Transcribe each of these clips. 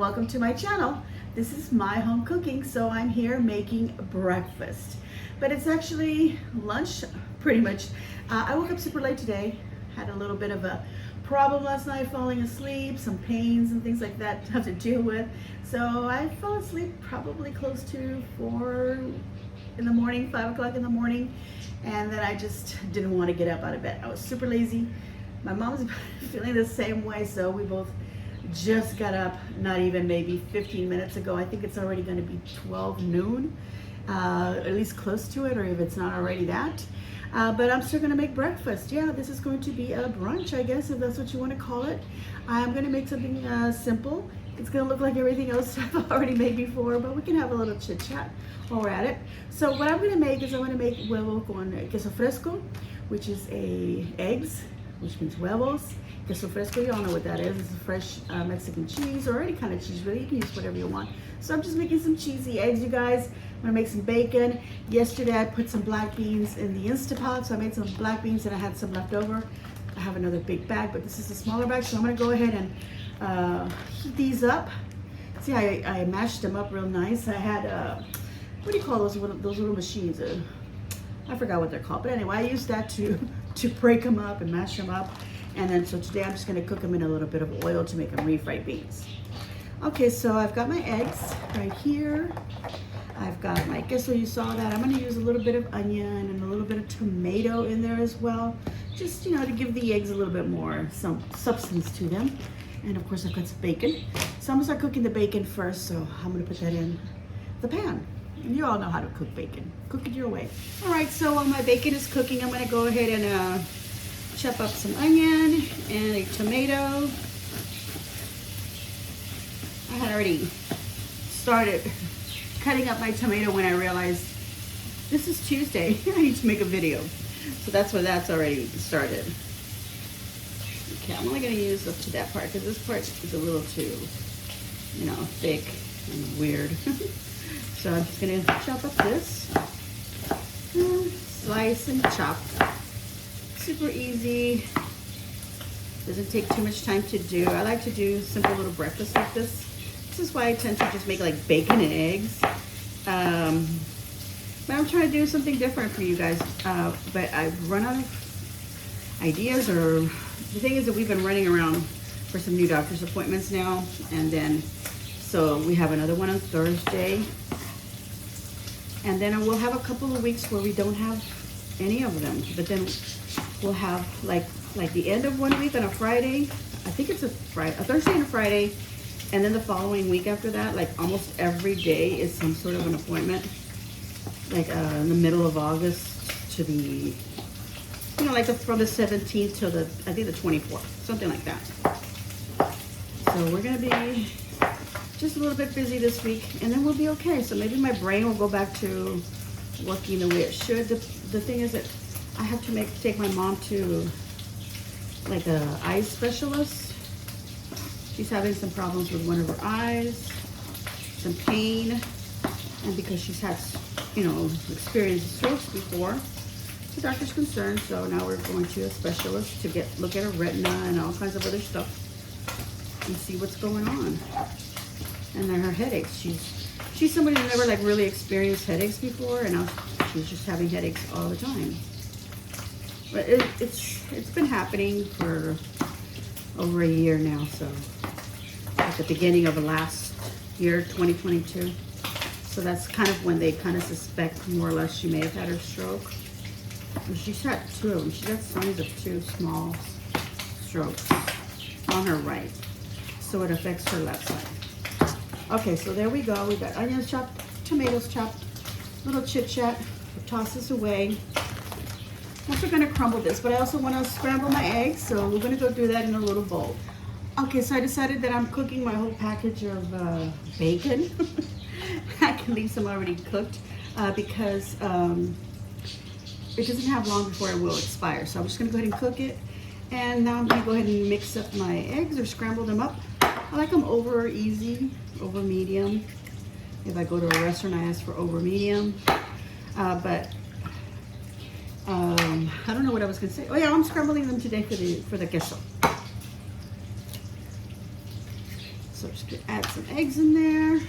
welcome to my channel. This is my home cooking, so I'm here making breakfast. But it's actually lunch, pretty much. I woke up super late today, had a little bit of a problem last night falling asleep, some pains and things like that to have to deal with. So I fell asleep probably close to 4 in the morning, 5 o'clock in the morning, and then I just didn't want to get up out of bed. I was super lazy. My mom's feeling the same way, so we both just got up not even maybe 15 minutes ago. I think it's already going to be 12 noon, at least close to it, or if it's not already that. But I'm still going to make breakfast. Yeah, this is going to be a brunch, I guess, if that's what you want to call it. I'm going to make something simple. It's going to look like everything else I've already made before, but we can have a little chit chat while we're at it. So what I'm going to make is I'm going to make huevo con queso fresco, which is eggs, which means huevos. Queso fresco, you all know what that is. It's a fresh Mexican cheese, or any kind of cheese really. You can use whatever you want. So I'm just making some cheesy eggs, you guys. I'm gonna make some bacon. Yesterday I put some black beans in the Instapot, so I made some black beans and I had some left over. I have another big bag, but this is a smaller bag, so I'm gonna go ahead and heat these up. See, I mashed them up real nice. I had, what do you call those little machines? I forgot what they're called, but anyway, I used that to break them up and mash them up. And then, so today I'm just gonna cook them in a little bit of oil to make them refried beans. Okay, so I've got my eggs right here. I've got my queso, you saw that. I'm gonna use a little bit of onion and a little bit of tomato in there as well. Just, you know, to give the eggs a little bit more, some substance to them. And of course I've got some bacon. So I'm gonna start cooking the bacon first, so I'm gonna put that in the pan. And you all know how to cook bacon. Cook it your way. All right, so while my bacon is cooking, I'm gonna go ahead and chop up some onion and a tomato. I had already started cutting up my tomato when I realized this is Tuesday. I need to make a video. So that's why that's already started. Okay, I'm only gonna use up to that part because this part is a little too, you know, thick and weird. So I'm just gonna chop up this, slice and chop. Super easy, doesn't take too much time to do. I like to do simple little breakfasts like this. This is why I tend to just make like bacon and eggs. But I'm trying to do something different for you guys. But I've run out of ideas, or the thing is that we've been running around for some new doctor's appointments now. And then, so we have another one on Thursday. And then we'll have a couple of weeks where we don't have any of them. But then we'll have like the end of 1 week on a Friday. I think it's a Thursday and a Friday. And then the following week after that, like almost every day is some sort of an appointment. Like in the middle of August to the, you know, like from the 17th to the, I think the 24th, something like that. So we're gonna be just a little bit busy this week, and then we'll be okay. So maybe my brain will go back to working the way it should. The thing is that I have to take my mom to like a eye specialist. She's having some problems with one of her eyes, some pain, and because she's had, you know, experienced strokes before, the doctor's concerned. So now we're going to a specialist to look at her retina and all kinds of other stuff and see what's going on. And then her headaches. She's somebody who never like really experienced headaches before, and now she's just having headaches all the time. But it's been happening for over a year now, so at the beginning of the last year, 2022. So that's kind of when they kind of suspect more or less she may have had her stroke. And she's had two of them. She's had signs of 2 small strokes on her right. So it affects her left side. Okay, so there we go. We got onions chopped, tomatoes chopped, little chit chat. We'll toss this away. I'm also gonna crumble this, but I also wanna scramble my eggs, so we're gonna go do that in a little bowl. Okay, so I decided that I'm cooking my whole package of bacon. I can leave some already cooked because it doesn't have long before it will expire. So I'm just gonna go ahead and cook it. And now I'm gonna go ahead and mix up my eggs or scramble them up. I like them over easy, over medium. If I go to a restaurant, I ask for over medium. But I don't know what I was gonna say. Oh yeah, I'm scrambling them today for the queso. So just gonna add some eggs in there,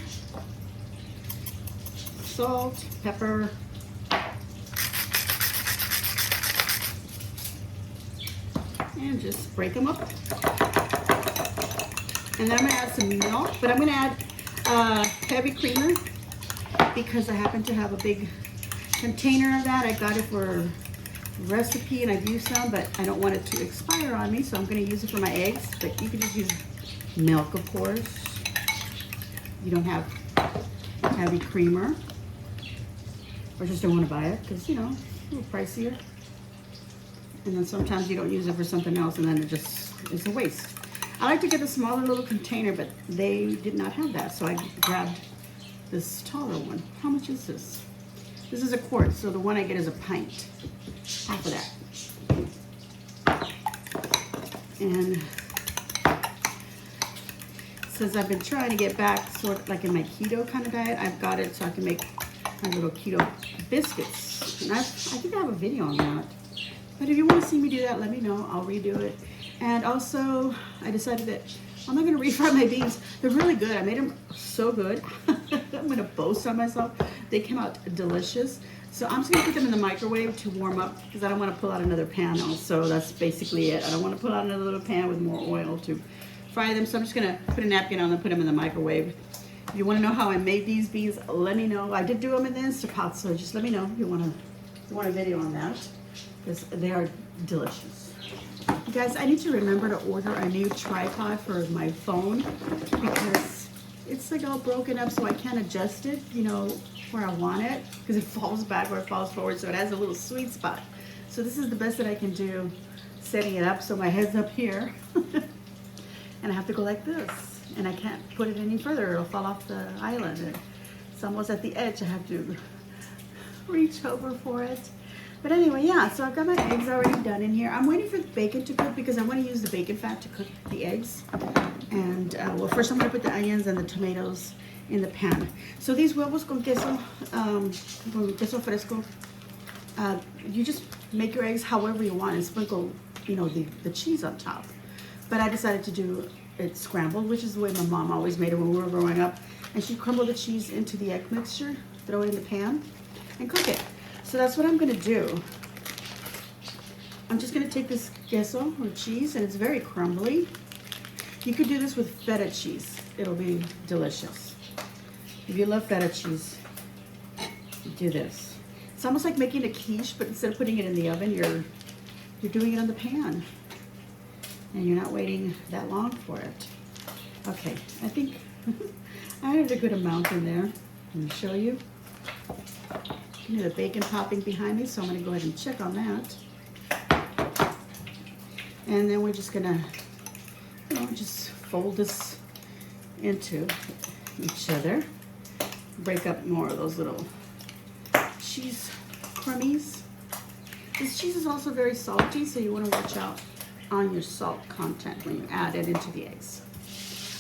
salt, pepper, and just break them up. And then I'm gonna add some milk, but I'm gonna add heavy creamer because I happen to have a big container of that. I got it for recipe and I've used some, but I don't want it to expire on me, so I'm gonna use it for my eggs. But you can just use milk, of course. You don't have heavy creamer, or just don't want to buy it because, you know, a little pricier. And then sometimes you don't use it for something else, and then it just is a waste. I like to get a smaller little container, but they did not have that, so I grabbed this taller one. How much is this? This is a quart, so the one I get is a pint. Half of that. And since I've been trying to get back sort of like in my keto kind of diet, I've got it so I can make my little keto biscuits. And I think I have a video on that. But if you want to see me do that, let me know. I'll redo it. And also, I decided that I'm not going to refry my beans. They're really good. I made them so good. I'm going to boast on myself. They came out delicious. So I'm just going to put them in the microwave to warm up because I don't want to pull out another pan also. That's basically it. I don't want to pull out another little pan with more oil to fry them. So I'm just going to put a napkin on them, put them in the microwave. If you want to know how I made these beans, let me know. I did do them in the Instapot, so just let me know if you want a video on that because they are delicious. You guys, I need to remember to order a new tripod for my phone because it's like all broken up, so I can't adjust it, you know, where I want it because it falls back or it falls forward, so it has a little sweet spot. So this is the best that I can do, setting it up so my head's up here and I have to go like this and I can't put it any further, it'll fall off the island. It's almost at the edge, I have to reach over for it. But anyway, yeah, so I've got my eggs already done in here. I'm waiting for the bacon to cook because I want to use the bacon fat to cook the eggs. And, well, first I'm going to put the onions and the tomatoes in the pan. So these huevos con queso fresco, you just make your eggs however you want and sprinkle, you know, the cheese on top. But I decided to do it scrambled, which is the way my mom always made it when we were growing up. And she'd crumble the cheese into the egg mixture, throw it in the pan, and cook it. So that's what I'm gonna do. I'm just gonna take this queso or cheese, and it's very crumbly. You could do this with feta cheese. It'll be delicious. If you love feta cheese, do this. It's almost like making a quiche, but instead of putting it in the oven, you're doing it on the pan. And you're not waiting that long for it. Okay, I think I had a good amount in there. Let me show you. You know, the bacon popping behind me, so I'm going to go ahead and check on that. And then we're just going to, you know, just fold this into each other. Break up more of those little cheese crummies. This cheese is also very salty, so you want to watch out on your salt content when you add it into the eggs.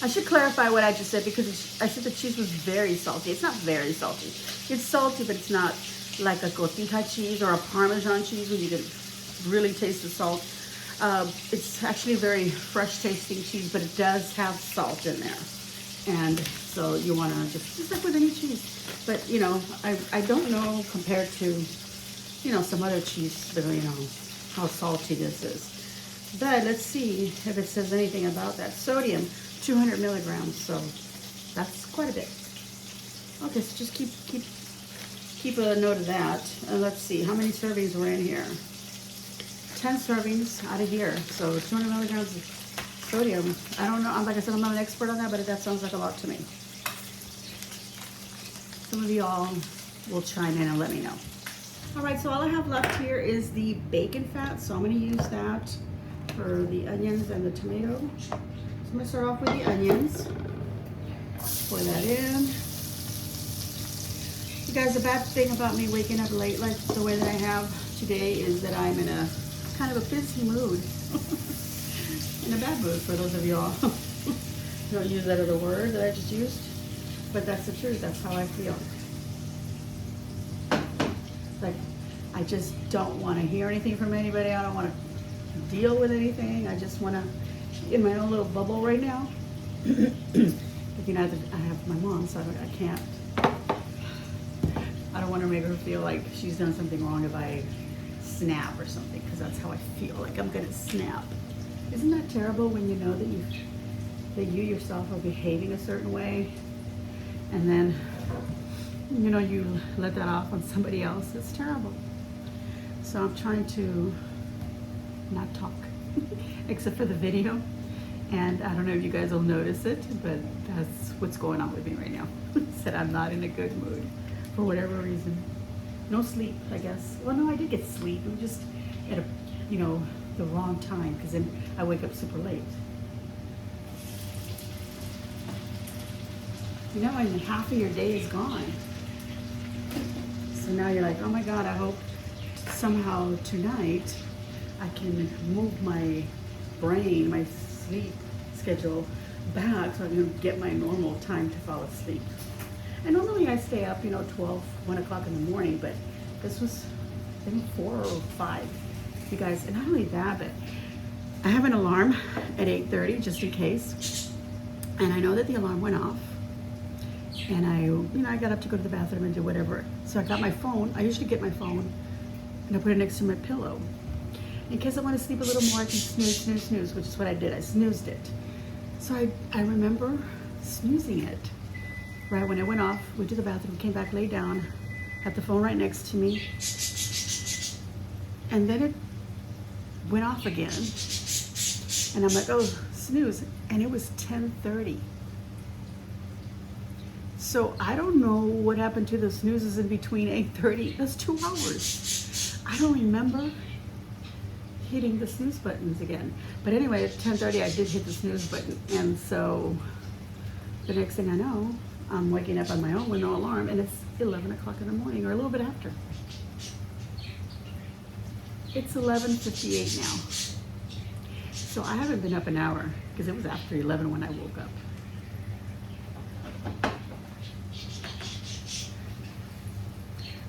I should clarify what I just said because I said the cheese was very salty. It's not very salty. It's salty, but it's not like a cotija cheese or a Parmesan cheese where you can really taste the salt. It's actually a very fresh tasting cheese, but it does have salt in there. And so you want to just like with any cheese. But, you know, I don't know compared to, you know, some other cheese, but, you know, how salty this is. But let's see if it says anything about that. Sodium, 200 milligrams, so that's quite a bit. Okay, so just keep a note of that. Let's see, how many servings were in here? 10 servings out of here, so 200 milligrams of sodium. I don't know, like I said, I'm not an expert on that, but that sounds like a lot to me. Some of y'all will chime in and let me know. All right, so all I have left here is the bacon fat, so I'm gonna use that for the onions and the tomato. So I'm gonna start off with the onions. Pour that in. You guys, the bad thing about me waking up late like the way that I have today is that I'm in a kind of a busy mood. In a bad mood for those of y'all who don't use that other word that I just used. But that's the truth, that's how I feel. Like, I just don't want to hear anything from anybody. I don't want to deal with anything. I just want to be in my own little bubble right now. you know, I have my mom, so I can't. I don't want to make her feel like she's done something wrong if I snap or something, because that's how I feel like I'm gonna snap. Isn't that terrible when you know that you yourself are behaving a certain way, and then you know you let that off on somebody else? It's terrible. So I'm trying to not talk, except for the video. And I don't know if you guys will notice it, but that's what's going on with me right now. Said I'm not in a good mood for whatever reason. No sleep, I guess. Well, no, I did get sleep. It was just at a, you know, the wrong time, because then I wake up super late. You know, and half of your day is gone. So now you're like, oh my God, I hope somehow tonight I can move my brain, my sleep schedule back so I can get my normal time to fall asleep. And normally I stay up, you know, 12, 1 o'clock in the morning, but this was, I think, 4 or 5, you guys. And not only that, but I have an alarm at 8:30 just in case. And I know that the alarm went off. And I got up to go to the bathroom and do whatever. So I got my phone. I usually get my phone and I put it next to my pillow. In case I want to sleep a little more, I can snooze, which is what I did. I snoozed it. So I remember snoozing it. Right when it went off, went to the bathroom, came back, laid down, had the phone right next to me. And then it went off again. And I'm like, oh, snooze. And it was 10:30. So I don't know what happened to the snoozes in between 8:30. That's 2 hours. I don't remember hitting the snooze buttons again. But anyway, at 10:30 I did hit the snooze button. And so the next thing I know, I'm waking up on my own with no alarm, and it's 11 o'clock in the morning, or a little bit after. It's 11:58 now. So I haven't been up an hour, because it was after 11 when I woke up.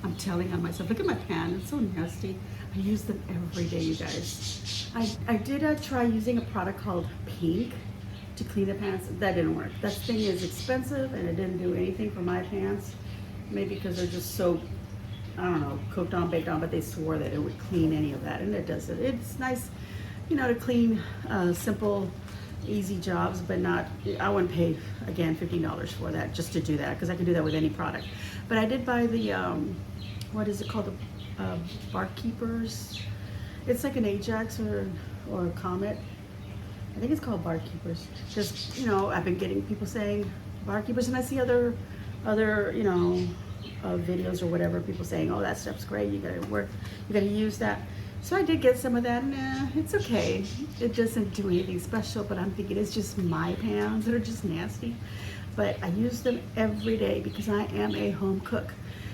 I'm telling on myself, look at my pan, it's so nasty. I use them every day, you guys. I did try using a product called Pink to clean the pants. That didn't work. That thing is expensive, and it didn't do anything for my pants. Maybe because they're just so, I don't know, cooked on, baked on, but they swore that it would clean any of that, and it doesn't. It's nice, you know, to clean simple, easy jobs, but not, I wouldn't pay, again, $15 for that, just to do that, because I can do that with any product. But I did buy the, what is it called, the Barkeepers. It's like an Ajax or a Comet. I think it's called Barkeepers. Just, you know, I've been getting people saying Barkeepers, and I see other, you know, videos or whatever, people saying, oh, that stuff's great, you gotta use that. So I did get some of that, and it's okay. It doesn't do anything special, but I'm thinking it's just my pans that are just nasty. But I use them every day because I am a home cook.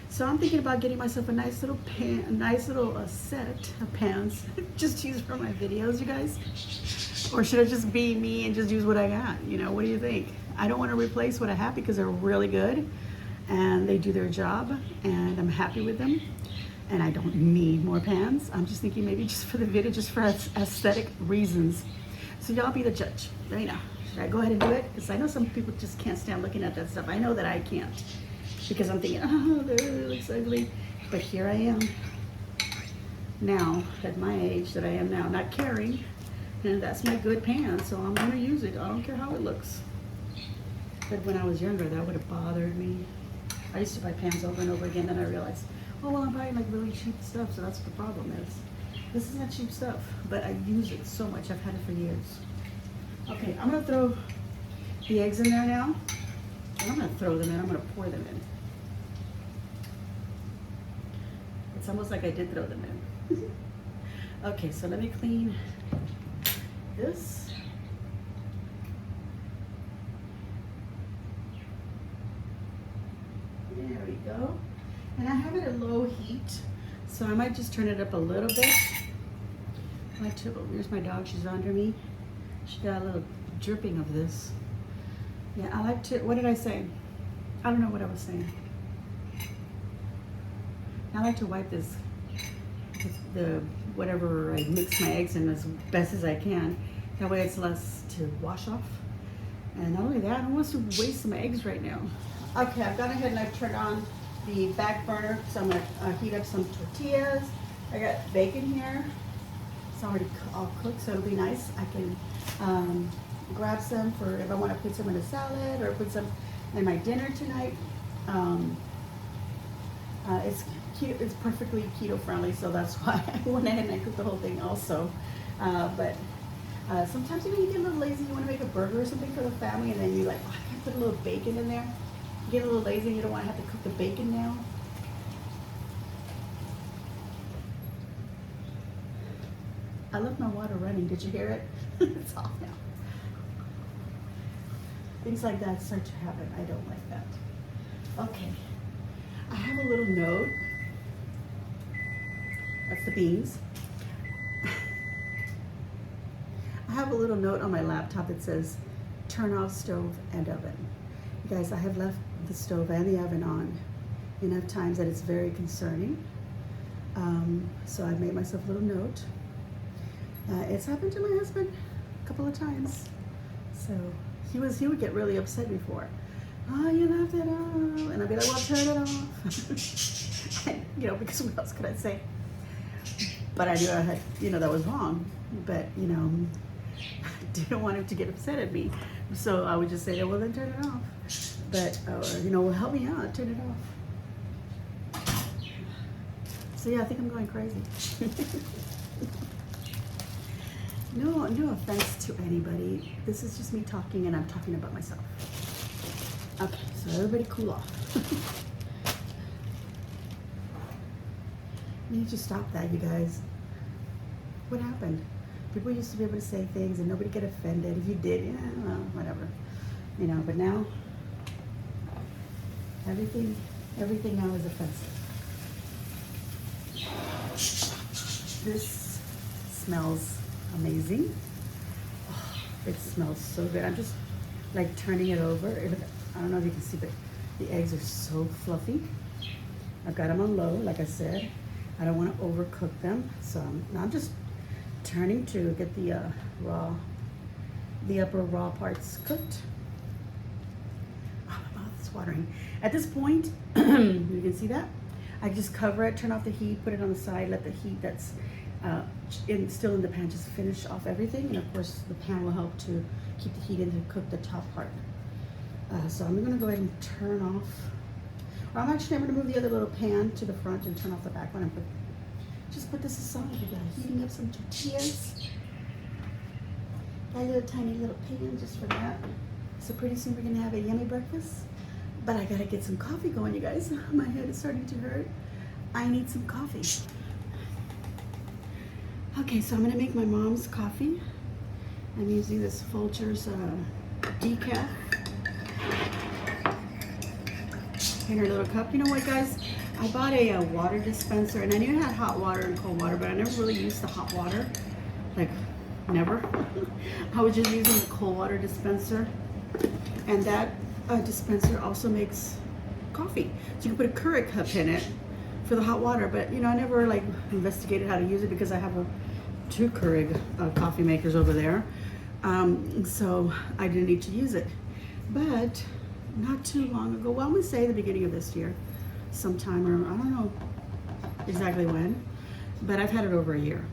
So I'm thinking about getting myself a nice little set of pans just to use for my videos, you guys. Or should I just be me and just use what I got? You know, what do you think? I don't want to replace what I have because they're really good and they do their job, and I'm happy with them. And I don't need more pans. I'm just thinking maybe just for the video, just for aesthetic reasons. So y'all be the judge. Let me know. Should I go ahead and do it? Because I know some people just can't stand looking at that stuff. I know that I can't, because I'm thinking, oh, that looks ugly. But here I am now, at my age that I am now, not caring. And that's my good pan, so I'm gonna use it. I don't care how it looks. But when I was younger, that would have bothered me. I used to buy pans over and over again, then I realized, oh, well, I'm buying like really cheap stuff, so that's what the problem is. This is not cheap stuff, but I use it so much. I've had it for years. Okay, I'm gonna throw the eggs in there now. And I'm gonna throw them in, I'm gonna pour them in. It's almost like I did throw them in. Okay, so let me clean this. There we go. And I have it at low heat, so I might just turn it up a little bit. Here's my dog, she's under me. She got a little dripping of this. Yeah, I like to, what did I say? I don't know what I was saying. I like to wipe this, whatever I mix my eggs in as best as I can. That way it's less to wash off. And not only that, I don't want to waste some eggs right now. Okay, I've gone ahead and I've turned on the back burner, so I'm gonna heat up some tortillas. I got bacon here. It's already all cooked, so it'll be nice. I can grab some for if I want to put some in a salad or put some in my dinner tonight. It's perfectly keto friendly, so that's why I went ahead and I cooked the whole thing also. But sometimes you get a little lazy, you want to make a burger or something for the family, and then you're like, oh, I can put a little bacon in there. You get a little lazy and you don't want to have to cook the bacon now. I left my water running. Did you hear it? It's off now. Things like that start to happen. I don't like that. Okay. I have a little note. That's the beans. I have a little note on my laptop that says, turn off stove and oven. You guys, I have left the stove and the oven on enough times that it's very concerning. So I made myself a little note. It's happened to my husband a couple of times. So he would get really upset before. Oh, you left it off. And I'd be like, well, turn it off. And, because what else could I say? But I knew I had, that was wrong. But, I didn't want him to get upset at me. So I would just say, well, then turn it off. But, well, help me out, turn it off. So yeah, I think I'm going crazy. No offense to anybody. This is just me talking, and I'm talking about myself. Okay, so everybody cool off. You need to stop that, you guys. What happened? People used to be able to say things and nobody get offended. If you did, yeah, well, whatever. But now, everything now is offensive. This smells amazing. Oh, it smells so good. I'm just like turning it over. I don't know if you can see, but the eggs are so fluffy. I've got them on low, like I said. I don't want to overcook them, so now I'm just turning to get the upper raw parts cooked. Oh, my mouth is watering. At this point, you can see that. I just cover it, turn off the heat, put it on the side, let the heat that's still in the pan just finish off everything, and of course the pan will help to keep the heat in to cook the top part. So I'm gonna go ahead and turn off, or I'm gonna move the other little pan to the front and turn off the back one and just put this aside. We got heating up some tortillas. Got a little tiny little pan just for that. So pretty soon we're gonna have a yummy breakfast. But I gotta get some coffee going, you guys. My head is starting to hurt. I need some coffee. Okay, so I'm gonna make my mom's coffee. I'm using this Folgers decaf in her little cup. You know what, guys? I bought a water dispenser, and I knew it had hot water and cold water, but I never really used the hot water. Like, never. I was just using the cold water dispenser. And that dispenser also makes coffee. So you can put a Keurig cup in it for the hot water, but I never like investigated how to use it because I have two Keurig coffee makers over there. So I didn't need to use it. But not too long ago, well, I'm gonna say the beginning of this year, sometime, or I don't know exactly when, but I've had it over a year,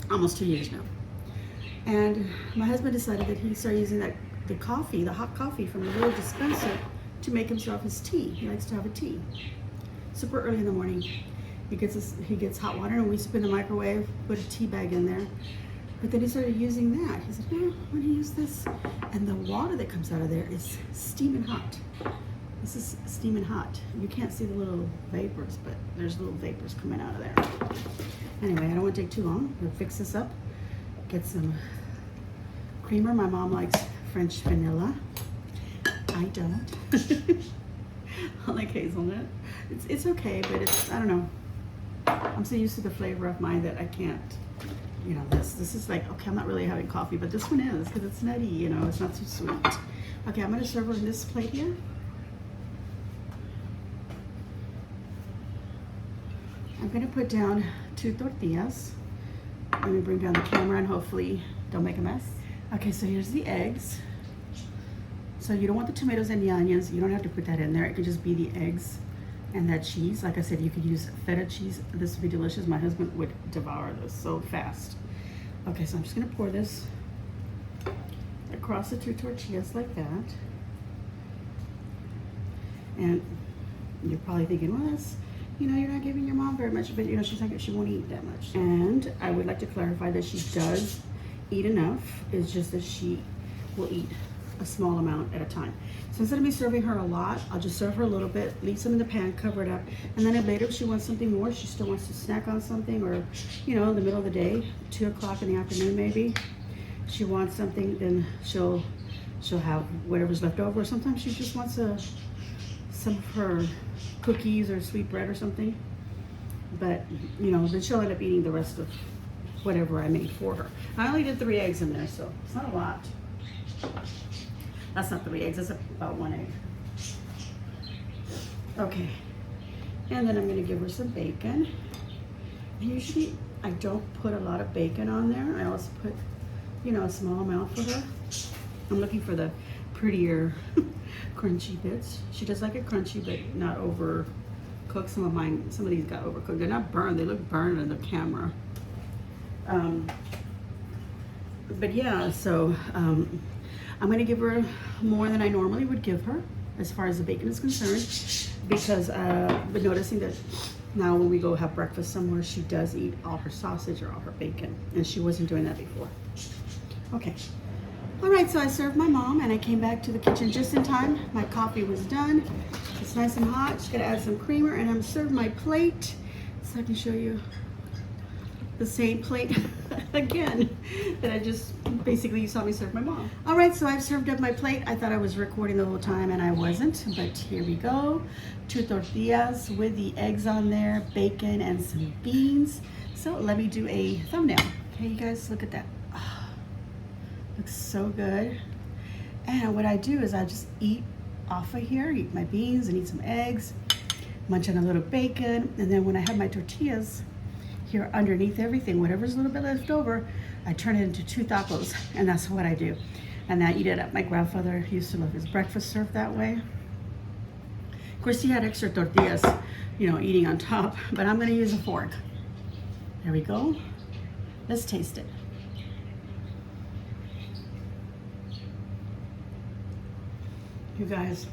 almost 2 years now. And my husband decided that he started using the hot coffee from the little dispenser to make himself his tea. He likes to have a tea. Super early in the morning. He gets hot water and we spin the microwave, put a tea bag in there. But then he started using that. He said, yeah, I'm gonna use this. And the water that comes out of there is steaming hot. This is steaming hot. You can't see the little vapors, but there's little vapors coming out of there. Anyway, I don't want to take too long. We'll fix this up. Get some creamer. My mom likes French vanilla. I don't. I like hazelnut. It's okay, but I don't know. I'm so used to the flavor of mine that I can't, this is like, okay, I'm not really having coffee, but this one is, because it's nutty, it's not too sweet. Okay, I'm gonna serve it in this plate here. I'm gonna put down 2 tortillas. Let me bring down the camera and hopefully don't make a mess. Okay, so here's the eggs. So you don't want the tomatoes and the onions. You don't have to put that in there. It could just be the eggs and that cheese. Like I said, you could use feta cheese. This would be delicious. My husband would devour this so fast. Okay, so I'm just gonna pour this across the 2 tortillas like that. And you're probably thinking, well, that's, you know, you're not giving your mom very much, but you know, she's not, she won't eat that much. And I would like to clarify that she does eat enough. It's just that she will eat a small amount at a time. So instead of me serving her a lot, I'll just serve her a little bit, leave some in the pan, cover it up, and then if later if she wants something more, she still wants to snack on something, or you know, in the middle of the day, 2 o'clock in the afternoon maybe, she wants something, then she'll have whatever's left over. Sometimes she just wants some of her cookies or sweet bread or something, but you know, then she'll end up eating the rest of whatever I made for her. I only did 3 eggs in there, so it's not a lot. That's not 3 eggs, that's about 1 egg. Okay, and then I'm gonna give her some bacon. Usually I don't put a lot of bacon on there. I also put, you know, a small amount for her. I'm looking for the prettier crunchy bits. She does like it crunchy, but not overcooked. Some of these got overcooked. They're not burned, they look burned on the camera. But yeah, so I'm gonna give her more than I normally would give her as far as the bacon is concerned, because I've been noticing that now when we go have breakfast somewhere, she does eat all her sausage or all her bacon, and she wasn't doing that before. Okay. All right, so I served my mom and I came back to the kitchen just in time. My coffee was done. It's nice and hot. Just gonna add some creamer, and I'm serving my plate so I can show you the same plate again that I just basically, you saw me serve my mom. All right, so I've served up my plate. I thought I was recording the whole time and I wasn't, but here we go. 2 tortillas with the eggs on there, bacon and some beans. So let me do a thumbnail. Okay, you guys, look at that. Oh, looks so good. And what I do is I just eat off of here, eat my beans and eat some eggs, munch on a little bacon, and then when I have my tortillas here underneath everything, whatever's a little bit left over, I turn it into 2 tacos, and that's what I do. And I eat it up. My grandfather used to love his breakfast served that way. Of course, he had extra tortillas, you know, eating on top, but I'm gonna use a fork. There we go. Let's taste it. You guys,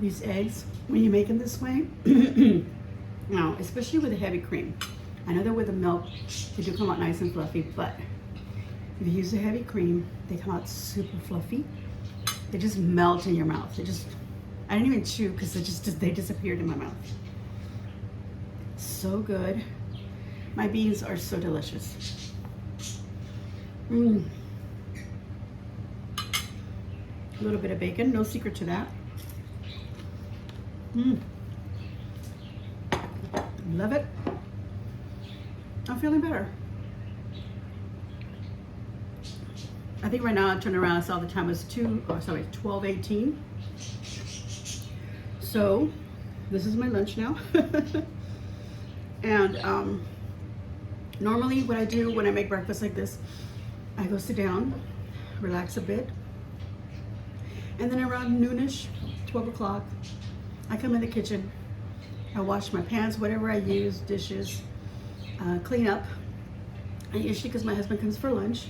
these eggs, when you make them this way, now, especially with a heavy cream, I know that with the milk, they do come out nice and fluffy, but if you use a heavy cream, they come out super fluffy. They just melt in your mouth. I didn't even chew because they disappeared in my mouth. So good. My beans are so delicious. A little bit of bacon, no secret to that. Love it. I'm feeling better. I think right now I turned around, I saw the time was 12:18. So this is my lunch now. And normally what I do when I make breakfast like this, I go sit down, relax a bit, and then around noonish, 12 o'clock, I come in the kitchen. I wash my pans, whatever I use, dishes, clean up. And usually because my husband comes for lunch,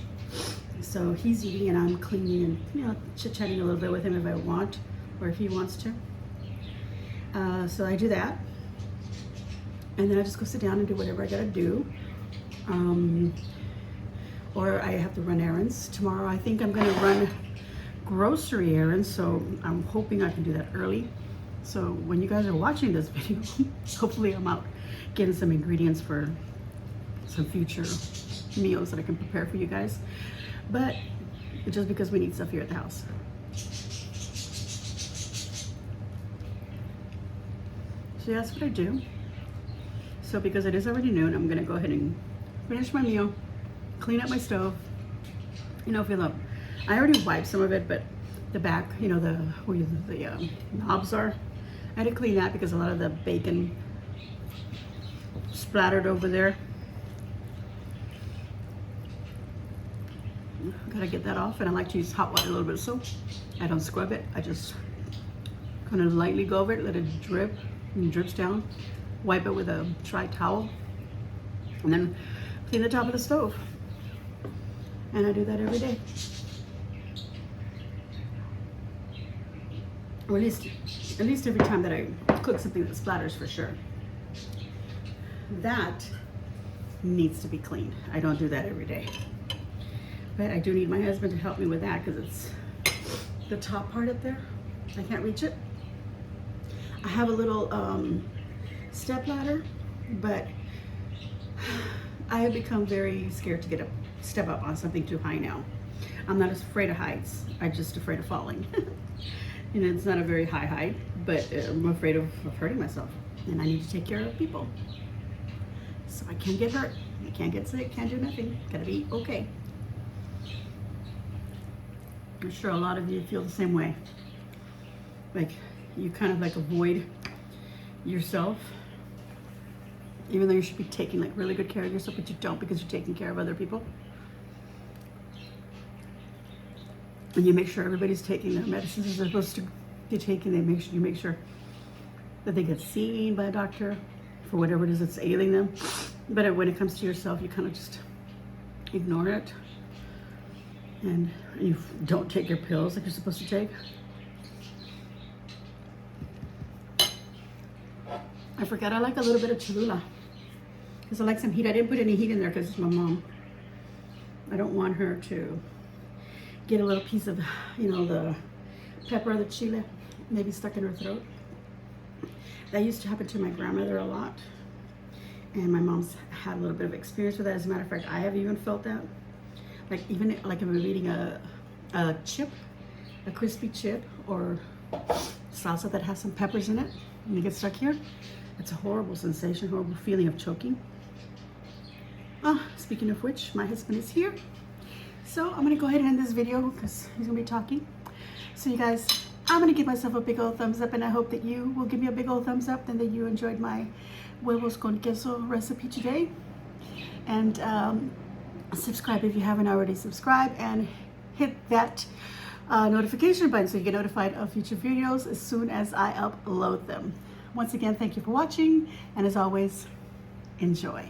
so he's eating and I'm cleaning and, you know, chit-chatting a little bit with him if I want, or if he wants to. So I do that. And then I just go sit down and do whatever I gotta do. Or I have to run errands. Tomorrow I think I'm gonna run grocery errands, so I'm hoping I can do that early. So when you guys are watching this video, hopefully I'm out getting some ingredients for some future meals that I can prepare for you guys. But it's just because we need stuff here at the house. So that's what I do. So because it is already noon, I'm gonna go ahead and finish my meal, clean up my stove, you know, fill up. I already wiped some of it, but the back, you know, where the knobs are, I had to clean that because a lot of the bacon splattered over there. Gotta get that off, and I like to use hot water, a little bit of soap. I don't scrub it. I just kind of lightly go over it, let it drip, and it drips down. Wipe it with a dry towel, and then clean the top of the stove. And I do that every day. Or at least every time that I cook something that splatters, for sure. That needs to be cleaned. I don't do that every day. But I do need my husband to help me with that, because it's the top part up there. I can't reach it. I have a little step ladder, but I have become very scared to step up on something too high now. I'm not afraid of heights. I'm just afraid of falling. And it's not a very high height, but I'm afraid of hurting myself. And I need to take care of people. So I can't get hurt. I can't get sick. Can't do nothing. Gotta be okay. I'm sure a lot of you feel the same way. Like you kind of like avoid yourself, even though you should be taking like really good care of yourself, but you don't, because you're taking care of other people. And you make sure everybody's taking their medicines they're supposed to be taking. You make sure that they get seen by a doctor for whatever it is that's ailing them. But when it comes to yourself, you kind of just ignore it. And you don't take your pills like you're supposed to take. I forgot I like a little bit of Cholula, because I like some heat. I didn't put any heat in there because it's my mom. I don't want her to get a little piece of, the pepper or the chile maybe stuck in her throat. That used to happen to my grandmother a lot. And my mom's had a little bit of experience with that. As a matter of fact, I have even felt that. Like even like if I'm eating a chip, a crispy chip, or salsa that has some peppers in it, and you get stuck here, it's a horrible sensation, horrible feeling of choking. Speaking of which, my husband is here. So I'm gonna go ahead and end this video because he's gonna be talking. So you guys, I'm gonna give myself a big old thumbs up, and I hope that you will give me a big old thumbs up and that you enjoyed my huevos con queso recipe today. And subscribe if you haven't already subscribed, and hit that notification button so you get notified of future videos as soon as I upload them. Once again, thank you for watching, and as always, enjoy.